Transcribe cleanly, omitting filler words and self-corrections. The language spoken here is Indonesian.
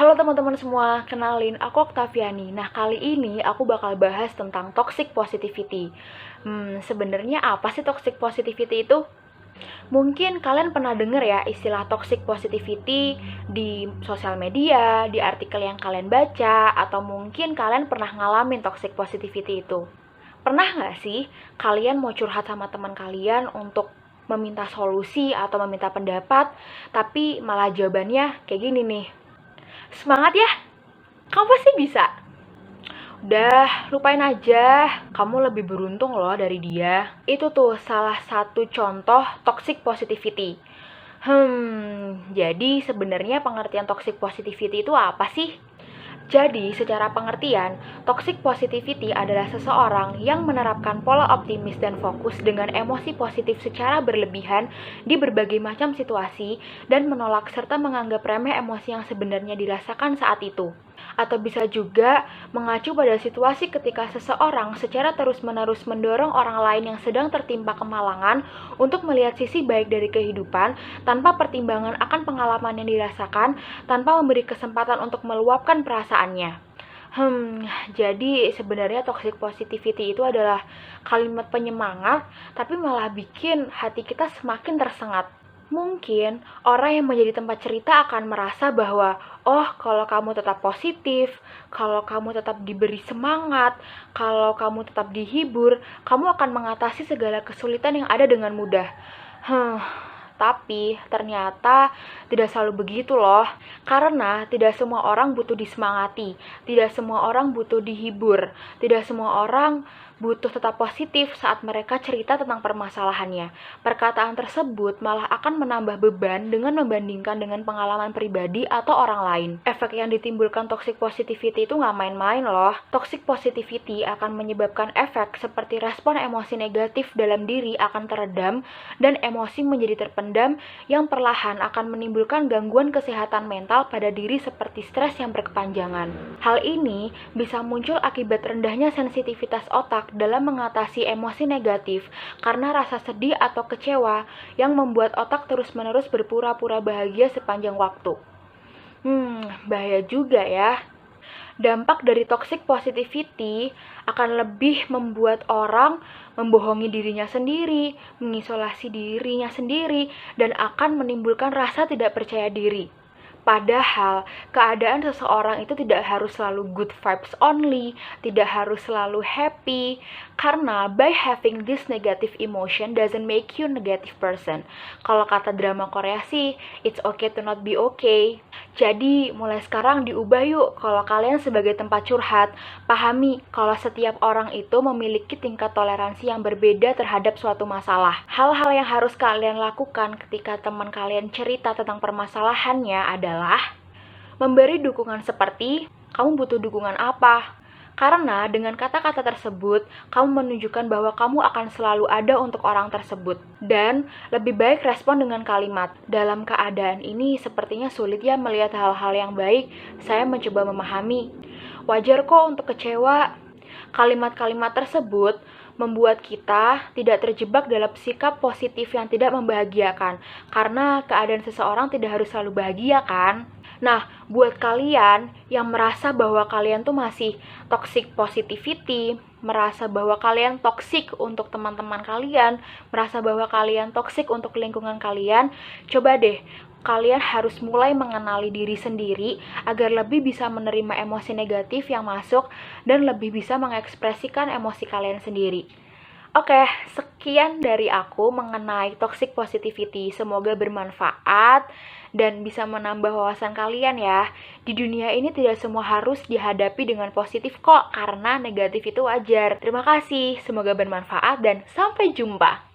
Halo teman-teman semua, kenalin aku Oktaviani. Nah, kali ini aku bakal bahas tentang toxic positivity. Sebenarnya apa sih toxic positivity itu? Mungkin kalian pernah denger ya istilah toxic positivity di sosial media, di artikel yang kalian baca, atau mungkin kalian pernah ngalamin toxic positivity itu. Pernah nggak sih kalian mau curhat sama teman kalian untuk meminta solusi atau meminta pendapat, tapi malah jawabannya kayak gini nih. Semangat ya, kamu pasti bisa. Udah, lupain aja. Kamu lebih beruntung loh dari dia. Itu tuh salah satu contoh toxic positivity. Jadi sebenarnya pengertian toxic positivity itu apa sih? Jadi, secara pengertian, toxic positivity adalah seseorang yang menerapkan pola optimis dan fokus dengan emosi positif secara berlebihan di berbagai macam situasi dan menolak serta menganggap remeh emosi yang sebenarnya dirasakan saat itu. Atau bisa juga mengacu pada situasi ketika seseorang secara terus-menerus mendorong orang lain yang sedang tertimpa kemalangan untuk melihat sisi baik dari kehidupan tanpa pertimbangan akan pengalaman yang dirasakan, tanpa memberi kesempatan untuk meluapkan perasaannya. Jadi sebenarnya toxic positivity itu adalah kalimat penyemangat, tapi malah bikin hati kita semakin tersengat. Mungkin orang yang menjadi tempat cerita akan merasa bahwa, oh, kalau kamu tetap positif, kalau kamu tetap diberi semangat, kalau kamu tetap dihibur, kamu akan mengatasi segala kesulitan yang ada dengan mudah. Tapi ternyata tidak selalu begitu loh. Karena tidak semua orang butuh disemangati, tidak semua orang butuh dihibur, tidak semua orang butuh tetap positif saat mereka cerita tentang permasalahannya. Perkataan tersebut malah akan menambah beban dengan membandingkan dengan pengalaman pribadi atau orang lain. Efek yang ditimbulkan toxic positivity itu nggak main-main loh. Toxic positivity akan menyebabkan efek seperti respon emosi negatif dalam diri akan teredam dan emosi menjadi terpendam yang perlahan akan menimbulkan gangguan kesehatan mental pada diri seperti stres yang berkepanjangan. Hal ini bisa muncul akibat rendahnya sensitivitas otak dalam mengatasi emosi negatif karena rasa sedih atau kecewa yang membuat otak terus-menerus berpura-pura bahagia sepanjang waktu. Bahaya juga ya. Dampak dari toxic positivity akan lebih membuat orang membohongi dirinya sendiri, mengisolasi dirinya sendiri, dan akan menimbulkan rasa tidak percaya diri. Padahal, keadaan seseorang itu tidak harus selalu good vibes only, tidak harus selalu happy, karena by having this negative emotion doesn't make you negative person. Kalau kata drama Korea sih, it's okay to not be okay. Jadi, mulai sekarang diubah yuk. Kalau kalian sebagai tempat curhat, pahami kalau setiap orang itu memiliki tingkat toleransi yang berbeda terhadap suatu masalah. Hal-hal yang harus kalian lakukan ketika teman kalian cerita tentang permasalahannya adalah memberi dukungan seperti, kamu butuh dukungan apa? Karena dengan kata-kata tersebut, kamu menunjukkan bahwa kamu akan selalu ada untuk orang tersebut. Dan lebih baik respon dengan kalimat, dalam keadaan ini sepertinya sulit ya melihat hal-hal yang baik, saya mencoba memahami. Wajar kok untuk kecewa. Kalimat-kalimat tersebut membuat kita tidak terjebak dalam sikap positif yang tidak membahagiakan. Karena keadaan seseorang tidak harus selalu bahagia kan? Nah, buat kalian yang merasa bahwa kalian tuh masih toxic positivity, merasa bahwa kalian toxic untuk teman-teman kalian, merasa bahwa kalian toxic untuk lingkungan kalian, coba deh, kalian harus mulai mengenali diri sendiri agar lebih bisa menerima emosi negatif yang masuk dan lebih bisa mengekspresikan emosi kalian sendiri. Oke, sekian dari aku mengenai toxic positivity. Semoga bermanfaat dan bisa menambah wawasan kalian ya. Di dunia ini tidak semua harus dihadapi dengan positif kok, karena negatif itu wajar. Terima kasih, semoga bermanfaat dan sampai jumpa.